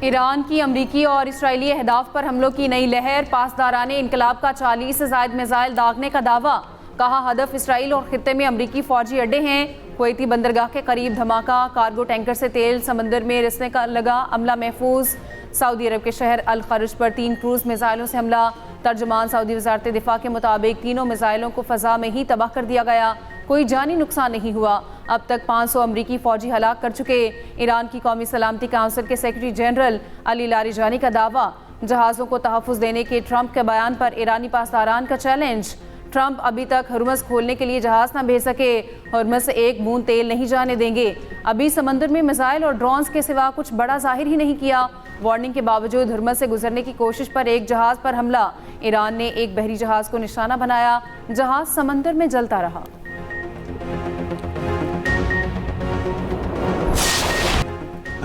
Iran की अमरीकी और इसराइली अहदाफ पर हमलों की नई लहर। पासदाराने इनकलाब का 40 से ज़ायद मिसाइल दागने का दावा। कहा हदफ इसराइल और खित्ते में अमरीकी फौजी अड्डे हैं। कुवैती बंदरगाह के करीब धमाका। कार्गो टैंकर से तेल समंदर में रिसने का लगा। अमला महफूज। सऊदी अरब के शहर अल खर्ज पर 3 क्रूज मिसाइलों से हमला। तर्जुमान सऊदी वजारत दिफा के मुताबिक तीनों मिसाइलों को फ़ज़ा में ही तबाह कर दिया गया। कोई जानी नुकसान नहीं हुआ। अब तक 500 अमरीकी फौजी हलाक कर चुके। ईरान की कौमी सलामती काउंसिल के सेक्रेटरी जनरल अली लारिजानी का दावा। जहाज़ों को तहफ़्फ़ुज़ देने के ट्रंप के बयान पर ईरानी पासदारान का चैलेंज। ट्रंप अभी तक हरमज़ खोलने के लिए जहाज़ न भेज सके। हरमज़ से एक बूंद तेल नहीं जाने देंगे। अभी समंदर में मिसाइल और ड्रोन्स के सिवा कुछ बड़ा जाहिर ही नहीं किया। वार्निंग के बावजूद हरमज़ से गुजरने की कोशिश पर एक जहाज़ पर हमला। ईरान ने एक बहरी जहाज़ को निशाना बनाया। जहाज़ समंदर में जलता रहा।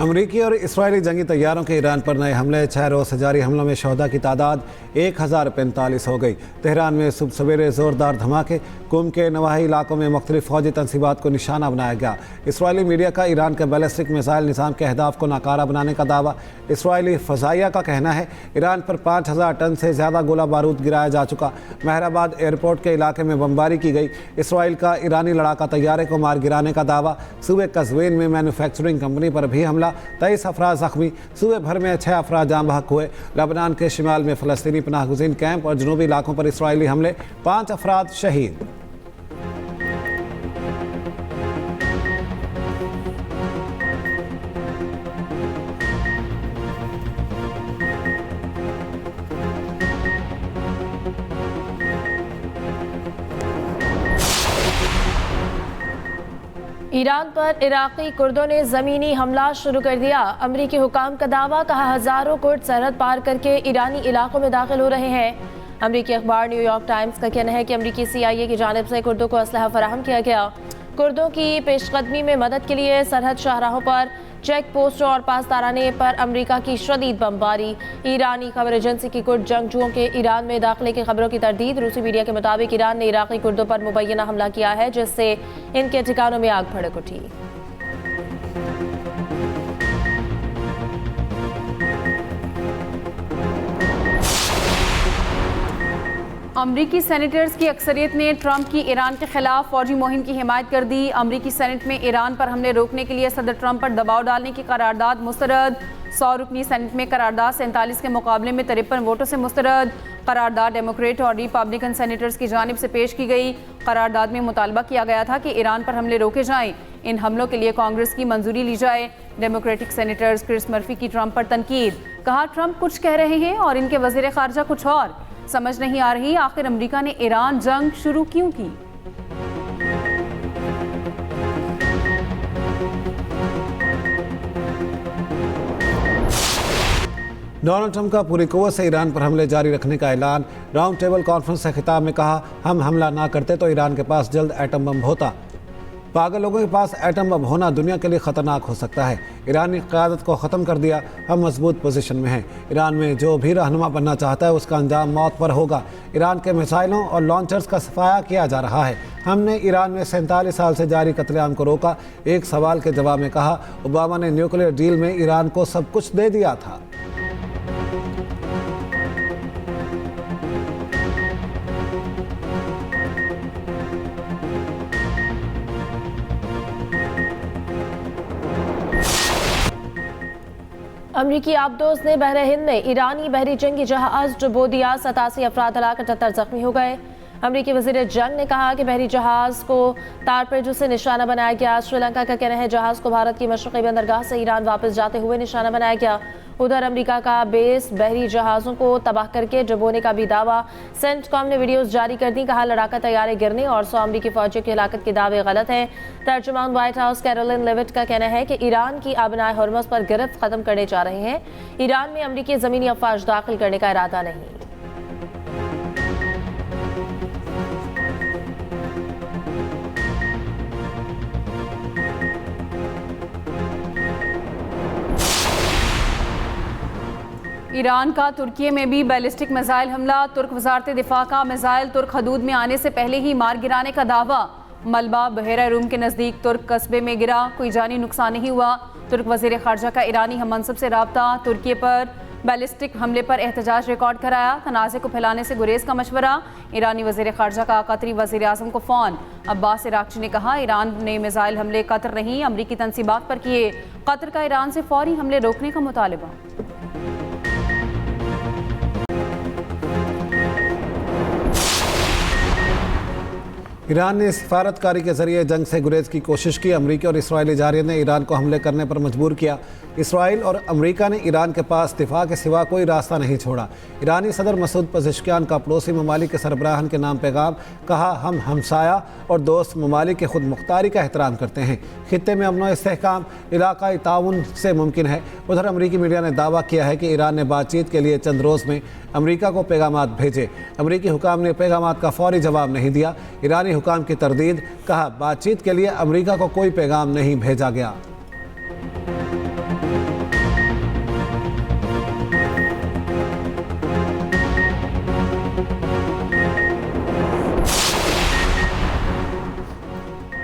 अमरीकी और इसराइली जंगी तैयारों के ईरान पर नए हमले। 6 रोज़ से जारी हमलों में शहदा की तादाद 1045 हो गई। तेहरान में सुबह सवेरे ज़ोरदार धमाके। कुम के नवाही इलाकों में मुख्तलिफ फौजी तनसीबात को निशाना बनाया गया। इसराइली मीडिया का ईरान के बैलिस्टिक मिसाइल निज़ाम के अहदाफ को नाकारा बनाने का दावा। इसराइली फ़ज़ाइया का कहना है ईरान पर 5000 टन से ज़्यादा गोला बारूद गिराया जा चुका। महराबाद एयरपोर्ट के इलाके में बमबारी की गई। इसराइल का ईरानी लड़ाका तैयारे को मार गिराने का दावा। सूबे कज़वीन में मैन्युफैक्चरिंग कंपनी पर भी हमला। 23 अफराद ज़ख्मी। सूबे भर में 6 अफराद जाम बहक हुए। लबनान के शिमाल में फ़लस्तीनी पनाहगुज़ीन कैंप और जनूबी इलाकों पर इसराइली हमले। 5 अफराद शहीद। ईरान पर इराकी कुर्दों ने ज़मीनी हमला शुरू कर दिया। अमरीकी हुकाम का दावा। कहा हज़ारों कुर्द सरहद पार करके ईरानी इलाकों में दाखिल हो रहे हैं। अमरीकी अखबार न्यूयॉर्क टाइम्स का कहना है कि अमरीकी CIA की जानिब से कुर्दों को असलहा फराहम किया गया। कुर्दों की पेशकदमी में मदद के लिए सरहद शाहराहों पर चेक पोस्टों और पासदाराने पर अमेरिका की शदीद बमबारी। ईरानी खबर एजेंसी की कुर्द जंगजुओं के ईरान में दाखिले की खबरों की तरदीद। रूसी मीडिया के मुताबिक ईरान ने इराकी कुर्दों पर मुबैना हमला किया है, जिससे इनके ठिकानों में आग भड़क उठी। अमरीकी सेनेटर्स की अक्सरियत ने ट्रंप की ईरान के खिलाफ फौजी मुहिम की हिमायत कर दी। अमरीकी सेनेट में ईरान पर हमले रोकने के लिए सदर ट्रंप पर दबाव डालने की करारदाद मुस्तरद। 100 रुकनी सेनेट में करारदाद 47 के मुकाबले में 53 वोटों से मुस्तरद। करारदाद डेमोक्रेट और रिपब्लिकन सेनेटर्स की जानिब से पेश की गई। करारदाद में मुतालबा किया गया था कि ईरान पर हमले रोके जाएं। इन हमलों के लिए कांग्रेस की मंजूरी ली जाए। डेमोक्रेटिक सेनेटर्स क्रिस मर्फी की ट्रंप पर तनकीद। कहा ट्रंप कुछ कह रहे हैं और इनके वज़ीर ख़ारजा कुछ और। समझ नहीं आ रही आखिर अमेरिका ने ईरान जंग शुरू क्यों की। डोनाल्ड ट्रंप का पूरी कुव्वत से ईरान पर हमले जारी रखने का ऐलान। राउंड टेबल कॉन्फ्रेंस से खिताब में कहा, हम हमला ना करते तो ईरान के पास जल्द एटम बम होता। पागल लोगों के पास एटम बम होना दुनिया के लिए ख़तरनाक हो सकता है। ईरानी क़यादत को ख़त्म कर दिया। हम मजबूत पोजीशन में हैं। ईरान में जो भी रहनुमा बनना चाहता है उसका अंजाम मौत पर होगा। ईरान के मिसाइलों और लॉन्चर्स का सफाया किया जा रहा है। हमने ईरान में 47 साल से जारी कत्लेआम को रोका। एक सवाल के जवाब में कहा, ओबामा ने न्यूक्लियर डील में ईरान को सब कुछ दे दिया था। अमरीकी आबदोज ने बहरे हिंद में ईरानी बहरी जंगी जहाज डुबो दिया। 87 अफराद हलाक, 78 जख्मी हो गए। अमरीकी वज़ीर जंग ने कहा कि बहरी जहाज को तारपेजू से निशाना बनाया गया। श्रीलंका का कहना है जहाज को भारत की मशरक़ी बंदरगाह से ईरान वापस जाते हुए निशाना बनाया गया। उधर अमेरिका का बेस बहरी जहाज़ों को तबाह करके डुबोने का भी दावा। सेंटकॉम ने वीडियोस जारी कर दी। कहा लड़ाका तैयारे गिरने और 100 अमरीकी फौजियों की हलाकत के दावे गलत हैं। तर्जुमान व्हाइट हाउस कैरोलिन लेविट का कहना है कि ईरान की आबनाए हरमज़ पर गिरफ्त खत्म करने जा रहे हैं। ईरान में अमरीकी ज़मीनी अफवाज दाखिल करने का इरादा नहीं। ईरान का तुर्की में भी बैलिस्टिक मिसाइल हमला। तुर्क वजारत दिफा का मिसाइल तुर्क हदूद में आने से पहले ही मार गिराने का दावा। मलबा बहेरा रूम के नज़दीक तुर्क कस्बे में गिरा। कोई जानी नुकसान नहीं हुआ। तुर्क वज़ीर ख़ारजा का ईरानी हम मनसब से रब्ता, तुर्की पर बैलिस्टिक हमले पर एहतजाज रिकॉर्ड कराया, तनाज़े को फैलाने से गुरेज का मशवरा। ईरानी वज़ीर ख़ारजा का कतरी वज़ीर आज़म को फ़ोन। अब्बास इराक़ची ने कहा, ईरान ने मिसाइल हमले कतर नहीं अमरीकी तनसीबात पर किए। कतर का ईरान से फौरी हमले रोकने का मुतालबा। ईरान ने सिफारतकारी के जरिए जंग से गुरेज की कोशिश की। अमरीकी और इसराइली जारियत ने ईरान को हमले करने पर मजबूर किया। इसराइल और अमरीका ने ईरान के पास दिफा के सिवा कोई रास्ता नहीं छोड़ा। ईरानी सदर मसूद पज़ेश्कियान का पड़ोसी ममालिक के सरबराहन के नाम पैगाम, कहा हम हमसाया और दोस्त ममालिक के खुद मुख्तारी का एहतराम करते हैं। खित्ते में अमन व इस्तेहकाम इलाकाई ताउन से मुमकिन है। उधर अमरीकी मीडिया ने दावा किया है कि ईरान ने बातचीत के लिए चंद रोज़ में अमरीका को पैगामात भेजे। अमरीकी हुकाम ने पैगामात का फौरी जवाब नहीं दिया। ईरानी हुकाम की तरदीद, कहा बातचीत के लिए अमरीका को कोई पैगाम नहीं भेजा गया।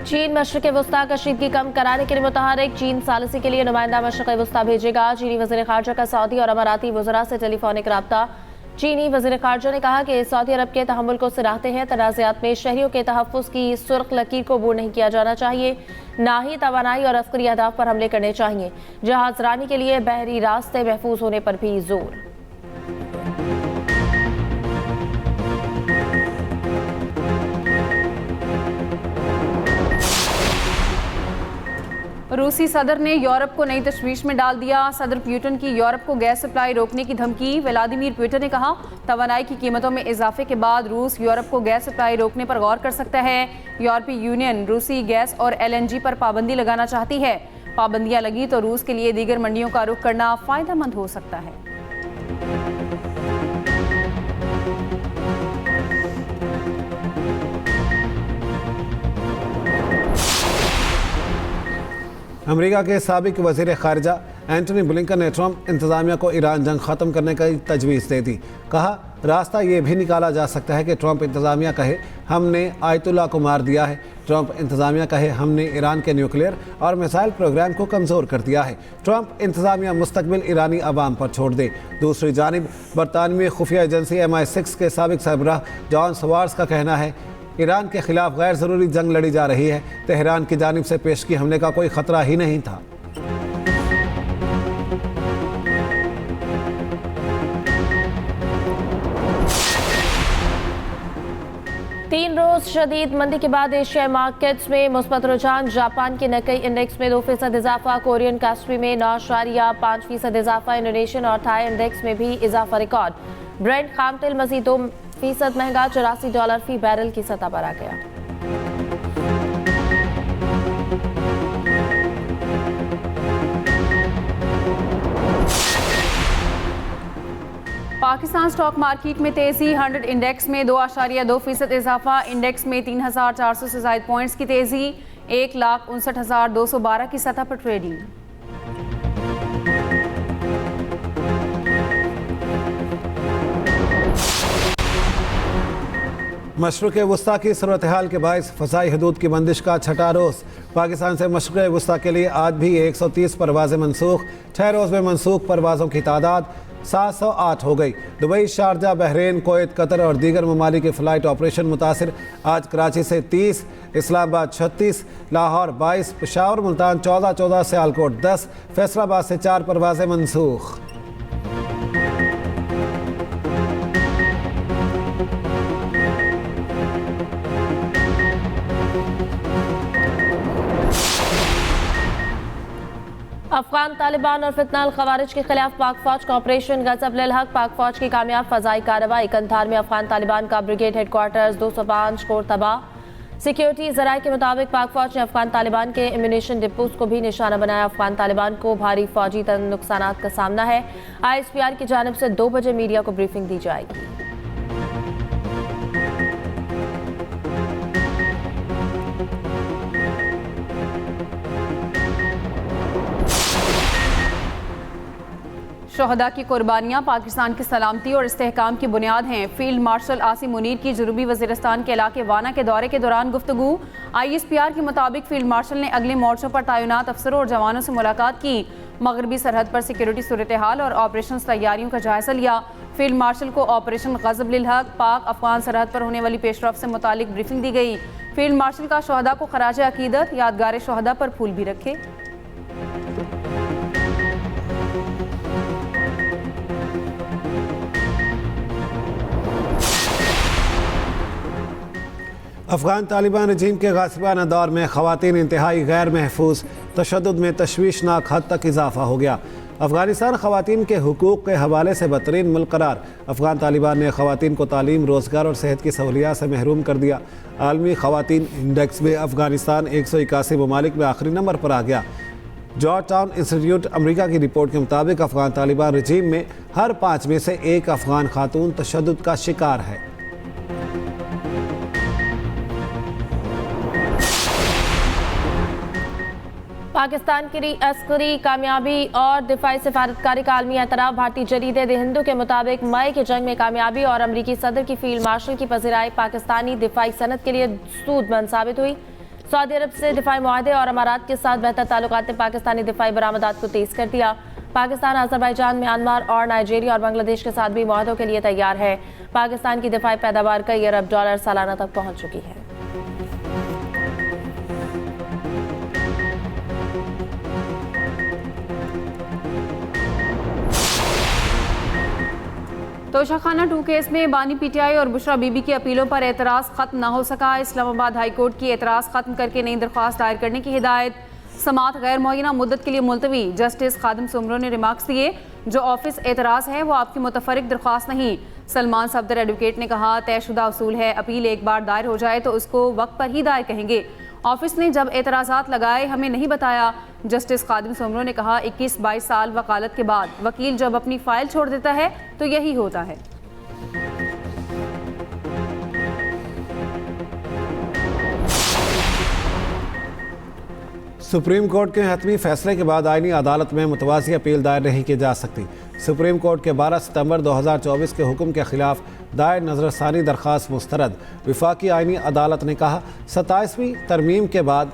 चीन मशरिक़ वस्ता कशीदगी कम कराने के लिए मुतहरिक। चीन सालिसी के लिए नुमाइंदा मशरिक़ वस्ता भेजेगा। चीनी वज़ीर ख़ारजा का सऊदी और अमाराती वज़रा से टेलीफोनिक रब्ता। चीनी वज़ीर ख़ारजा ने कहा कि सऊदी अरब के तहम्मुल को सराहते हैं। तनाज़ात में शहरियों के तहफ़्फ़ुज़ की सुर्ख लकीर को अबूर नहीं किया जाना चाहिए, ना ही तवानाई और अस्करी अहदाफ पर हमले करने चाहिए। जहाज़रानी के लिए बहरी रास्ते महफूज होने पर भी जोर। रूसी सदर ने यूरोप को नई तशवीश में डाल दिया। सदर पुतिन की यूरोप को गैस सप्लाई रोकने की धमकी। व्लादिमीर पुतिन ने कहा, तवानाई की कीमतों में इजाफे के बाद रूस यूरोप को गैस सप्लाई रोकने पर गौर कर सकता है। यूरोपीय यूनियन रूसी गैस और LNG पर पाबंदी लगाना चाहती है। पाबंदियां लगी तो रूस के लिए दीगर मंडियों का रुख करना फ़ायदेमंद हो सकता है। अमेरिका के साबिक वज़ीर ख़ारजा एंटनी ब्लिंकन ने ट्रंप इंतज़ामिया को ईरान जंग ख़त्म करने की तजवीज़ दे दी। कहा, रास्ता ये भी निकाला जा सकता है कि ट्रंप इंतज़ामिया कहे हमने आयतुल्लाह को मार दिया है। ट्रंप इंतज़ामिया कहे हमने ईरान के न्यूक्लियर और मिसाइल प्रोग्राम को कमज़ोर कर दिया है। ट्रंप इंतज़ामिया मुस्तकबिल ईरानी अवाम पर छोड़ दे। दूसरी जानिब बरतानवी खुफिया एजेंसी MI6 के साबिक सरबराह जॉन सवार्स का कहना है ईरान के खिलाफ गैर ज़रूरी जंग लड़ी जा रही है। तेहरान की जानिब से पेशगी हमले का कोई ख़तरा ही नहीं था। तीन रोज शदीद मंदी के बाद एशियाई मार्केट्स में मुस्बत रुझान। जापान के नकई इंडेक्स में 2% इजाफा, कोरियन कास्पी में 9.5% इजाफा, इंडोनेशियन और थाई इंडेक्स में भी इजाफा रिकॉर्ड। ब्रेंट खाम तेल मजीद 2% महंगा, $84 फी बैरल की सतह पर आ गया। पाकिस्तान स्टॉक मार्केट में तेजी। 100 इंडेक्स में 2.2% इजाफा, इंडेक्स में 3,400 से ज़ायद पॉइंट्स की तेजी। 1,59,212 की सतह पर ट्रेडिंग। मशरिक़ वस्ता की सूरत हाल के बायस फ़ज़ाई हदूद की बंदिश का छठा रोज़। पाकिस्तान से मशरिक़ वस्ता के लिए आज भी 130 परवाज़ें मनसूख। 6 रोज़ में मनसूख परवाज़ों की तादाद 708 हो गई। Dubai, Sharjah, Bahrain, Kuwait, Qatar और दीगर ममालिक के फ़्लाइट ऑपरेशन मुतासिर। आज कराची से 30, इस्लामाबाद 36, लाहौर 22, पेशावर मुल्तान 14, सियालकोट 10, फैसलाबाद से 4 परवाज़ें मनसूख। अफगान तालिबान और फितनाल खवारिज के खिलाफ पाक फौज का ऑपरेशन गजब लिल हक। पाक फौज की कामयाब फजाई कार्रवाई। कंधार में अफगान तालिबान का ब्रिगेड हेडक्वार्टर्स 205 कोर तबाह। सिक्योरिटी जराये के मुताबिक पाक फौज ने अफगान तालिबान के एम्यूनिशन डिपोज को भी निशाना बनाया। अफगान तालिबान को भारी फौजी नुकसान का सामना है। ISPR की जानिब से 2 बजे मीडिया को ब्रीफिंग दी जाएगी। शहदा की कुर्बानियाँ पाकिस्तान की सलामती और इस्तेहकाम की बुनियाद हैं। फील्ड मार्शल आसिम मुनीर की जनूबी वज़ीरिस्तान के इलाके वाना के दौरे के दौरान गुफ्तगू। ISPR के मुताबिक फील्ड मार्शल ने अगले मोर्चों पर तैनात अफसरों और जवानों से मुलाकात की। मगरबी सरहद पर सिक्योरिटी सूरत हाल और ऑपरेशन तैयारियों का जायजा लिया। फील्ड मार्शल को ऑपरेशन गज़ब लिल हक पाक अफगान सरहद पर होने वाली पेशरफ से मुतालिक ब्रीफिंग दी गई। फील्ड मार्शल का शहदा को खराज अकीदत, यादगार शहदा पर फूल भी रखे। अफगान तालिबान रजीम के गासिबाना दौर में ख़वातीन इंतहाई गैर महफूज तशद्दुद में तशवीशनाक हद तक इजाफा हो गया। अफगानिस्तान ख़वातीन के हुकूक़ के हवाले से बदतरीन मुल्क करार। अफगान तालिबान ने ख़वातीन को तालीम, रोज़गार और सेहत की सहूलियात से महरूम कर दिया। आलमी ख़वातीन इंडेक्स में अफगानिस्तान 181 ममालिक में आखिरी नंबर पर आ गया। जॉर्ज टाउन इंस्टीट्यूट अमरीका की रिपोर्ट के मुताबिक अफगान तालिबान रजीम में हर 5 में से 1 अफगान खातून तशद्दुद का शिकार है। पाकिस्तान की अस्करी कामयाबी और दिफाई सिफारतकारी का आलमी एतराफ़। भारतीय जरीदे द हिंदू के मुताबिक मई की जंग में कामयाबी और अमरीकी सदर की फील्ड मार्शल की पज़िराई पाकिस्तानी दिफाई सनत के लिए सूदमंद साबित हुई। सऊदी अरब से दिफाई मुआहदे और अमारात के साथ बेहतर ताल्लुकात ने पाकिस्तानी दिफाई बरामदात को तेज़ कर दिया। पाकिस्तान अज़रबैजान, म्यांमार और नाइजीरिया और बांग्लादेश के साथ भी मुआहदों के लिए तैयार है। पाकिस्तान की दिफाई पैदावार कई अरब डॉलर सालाना तक पहुँच चुकी है। तोशाखाना 2 केस में बानी PTI और बुशरा बीबी की अपीलों पर एतराज़ खत्म न हो सका। इस्लामाबाद हाई कोर्ट की एतराज़ खत्म करके नई दरख्वास्त दायर करने की हिदायत। समात गैर मुअय्यना मुद्दत के लिए मुलतवी। जस्टिस खादिम सुमरो ने रिमार्क्स दिए, जो ऑफिस एतराज़ है वो आपकी मुतफरिक दरख्वास्त नहीं। सलमान सफदर एडवोकेट ने कहा, तयशुदा उसूल है, अपील एक बार दायर हो जाए तो उसको वक्त पर ही दायर कहेंगे। ऑफिस ने जब एतराज़ात लगाए हमें नहीं बताया। जस्टिस खादिम सुमरो ने कहा, 21-22 साल वकालत के बाद वकील जब अपनी फाइल छोड़ देता है तो यही होता है। सुप्रीम कोर्ट के हतमी फैसले के बाद आईनी अदालत में मुतवाज़ी अपील दायर नहीं की जा सकती। सुप्रीम कोर्ट के 12 सितंबर 2024 के हुक्म के खिलाफ दायर नजरसानी दरख्वास्त मुस्तरद। विफाकी आईनी अदालत ने कहा, 27वीं तरमीम के बाद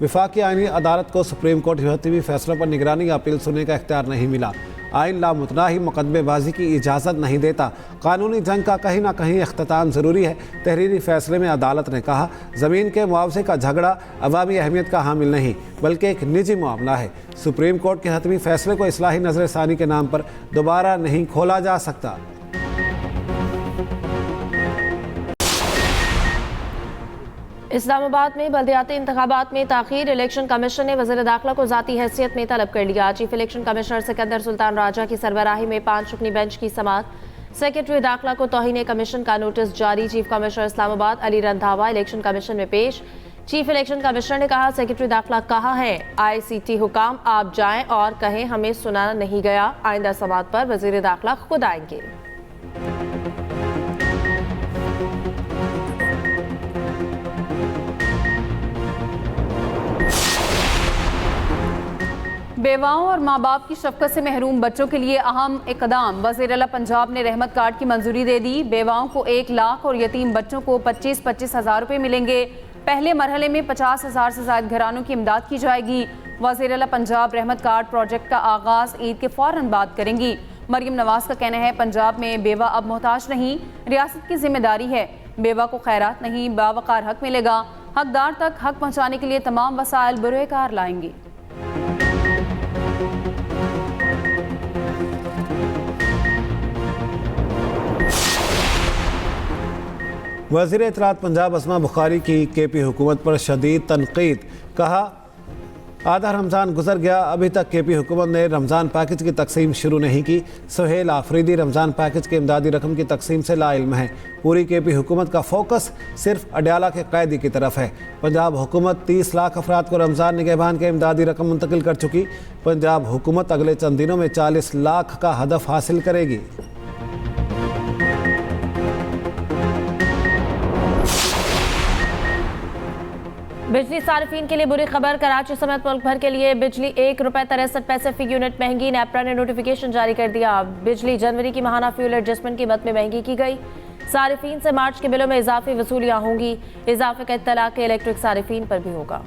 विफाकी आईनी अदालत को सुप्रीम कोर्ट के हतमी फैसलों पर निगरानी या अपील सुनने का इख्तियार नहीं मिला। आइन लामुतनाही मुकदमेबाजी की इजाज़त नहीं देता। कानूनी जंग का कहीं ना कहीं अख्तिताम ज़रूरी है। तहरीरी फैसले में अदालत ने कहा, ज़मीन के मुआवजे का झगड़ा अवामी अहमियत का हामिल नहीं बल्कि एक निजी मामला है। सुप्रीम कोर्ट के हतमी फैसले को इस्लाही नजरसानी के नाम पर दोबारा नहीं खोला जा सकता। इस्लामाबाद में बल्दियाती इंतखाबात में ताख़ीर। इलेक्शन कमीशन ने वज़ीर दाखिला को ज़ाती हैसियत में तलब कर लिया। Chief election commissioner Sikandar Sultan Raja की सरबराही में 5 रुकनी बेंच की समाअत। सेक्रेटरी दाखिला को तौहीन कमीशन का नोटिस जारी। Chief commissioner Islamabad Ali Randhawa election commission में पेश। चीफ इलेक्शन कमिश्नर ने कहा, सेक्रेटरी दाखिला कहाँ है? ICT हुकाम आप जाएं और कहें हमें सुना नहीं गया। आइंदा समाअत पर वज़ीर दाखिला खुद आएंगे। बेवाओं और माँ बाप की शफकत से महरूम बच्चों के लिए अहम इकदाम। वज़ीर आला पंजाब ने रहमत कार्ड की मंजूरी दे दी। बेवाओं को 1 लाख और यतीम बच्चों को 25-25 हज़ार रुपये मिलेंगे। पहले मरहले में 50,000 से ज़ायद घरानों की इमदाद की जाएगी। वज़ीर आला पंजाब रहमत कार्ड प्रोजेक्ट का आगाज़ ईद के फ़ौरन बाद करेंगी। मरियम नवाज का कहना है, पंजाब में बेवा अब मोहताज नहीं, रियासत की जिम्मेदारी है। बेवा को खैरात नहीं बावकार हक मिलेगा। हकदार तक हक पहुँचाने के लिए तमाम वसाइल बुरेकार लाएंगे। वज़ीर इत्तलात पंजाब अस्मा बुखारी की KP हुकूमत पर शदीद तनकीद। कहा, आधा रमज़ान गुजर गया, अभी तक KP हुकूमत ने रमज़ान पैकेज की तकसीम शुरू नहीं की। सुहेल आफरीदी रमज़ान पैकेज के इमदादी रकम की तकसीम से लाइल्म है। पूरी KP हुकूमत का फोकस सिर्फ अडयाला के कैदी की तरफ है। पंजाब हुकूमत 30 लाख अफराद को रमज़ान निगहबान के इमदादी रकम मुंतकिल कर चुकी। पंजाब हुकूमत अगले चंद दिनों में 40 लाख का हदफ हासिल करेगी। बिजली सार्फिन के लिए बुरी खबर। कराची समेत मुल्क भर के लिए बिजली ₹1.63 फी यूनिट महंगी। नेपरा ने नोटिफिकेशन जारी कर दिया। बिजली जनवरी की माहाना फ्यूल एडजस्टमेंट कीमत में महंगी की गई। सार्फिन से मार्च के बिलों में इजाफी वसूलियाँ होंगी। इजाफे का इत्तला के इलेक्ट्रिक सार्फिन पर भी होगा।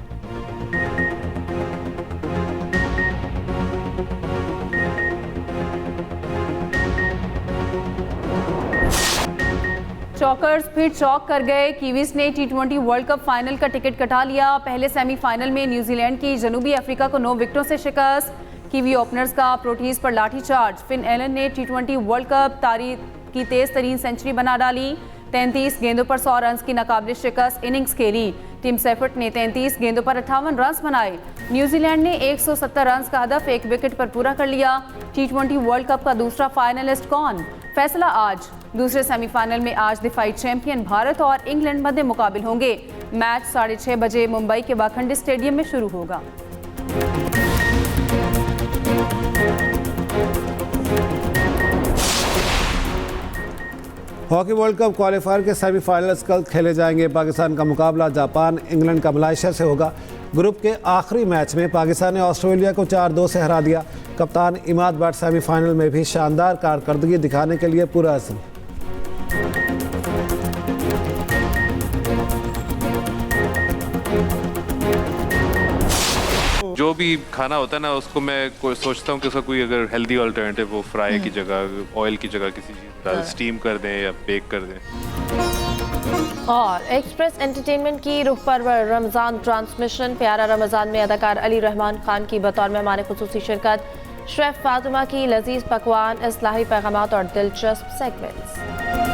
चौकर्स फिर चौक कर गए। कीवीज ने T20 वर्ल्ड कप फाइनल का टिकट कटा लिया। पहले सेमीफाइनल में न्यूजीलैंड की जनूबी अफ्रीका को 9 विकेटों से शिकस्त। कीवी ओपनर्स का प्रोटीज पर लाठीचार्ज। फिन एलन ने T20 वर्ल्ड कप तारीख की तेज तरीन सेंचुरी बना डाली। 33 गेंदों पर 100 रन की नाकाबिल शिकस्त इनिंग्स खेली। टिम सेफर्ट ने 33 गेंदों पर 58 रन बनाए। न्यूजीलैंड ने 170 रन का हदफ 1 विकेट पर पूरा कर लिया। T20 वर्ल्ड कप का दूसरा फाइनलिस्ट कौन, फैसला आज। दूसरे सेमीफाइनल में आज दिफाई चैंपियन भारत और इंग्लैंड मध्य मुकाबिल होंगे। मैच 6:30 बजे मुंबई के वाखंडे स्टेडियम में शुरू होगा। हॉकी वर्ल्ड कप क्वालिफायर के सेमीफाइनल्स कल खेले जाएंगे। पाकिस्तान का मुकाबला जापान, इंग्लैंड का मलेशिया से होगा। ग्रुप के आखिरी मैच में पाकिस्तान ने ऑस्ट्रेलिया को 4-2 से हरा दिया। कप्तान इमाद बट सेमीफाइनल में भी शानदार कारकर्दगी दिखाने के लिए पूरा अज़्म। जो भी खाना होता है ना, उसको मैं सोचता हूँ कि उसका कोई अगर हेल्दी अल्टरनेटिव वो फ्राई की जगह, ऑयल की जगह किसी चीज़ डाल स्टीम कर दें या बेक कर दें। और एक्सप्रेस एंटरटेनमेंट की रुख पर रमज़ान ट्रांसमिशन। प्यारा रमज़ान में अदाकार अली रहमान खान की बतौर मेहमान खुसूसी शिरकत। शेफ फातिमा की लजीज पकवान, इस्लाही पैगामात और दिलचस्प सेगमेंट्स।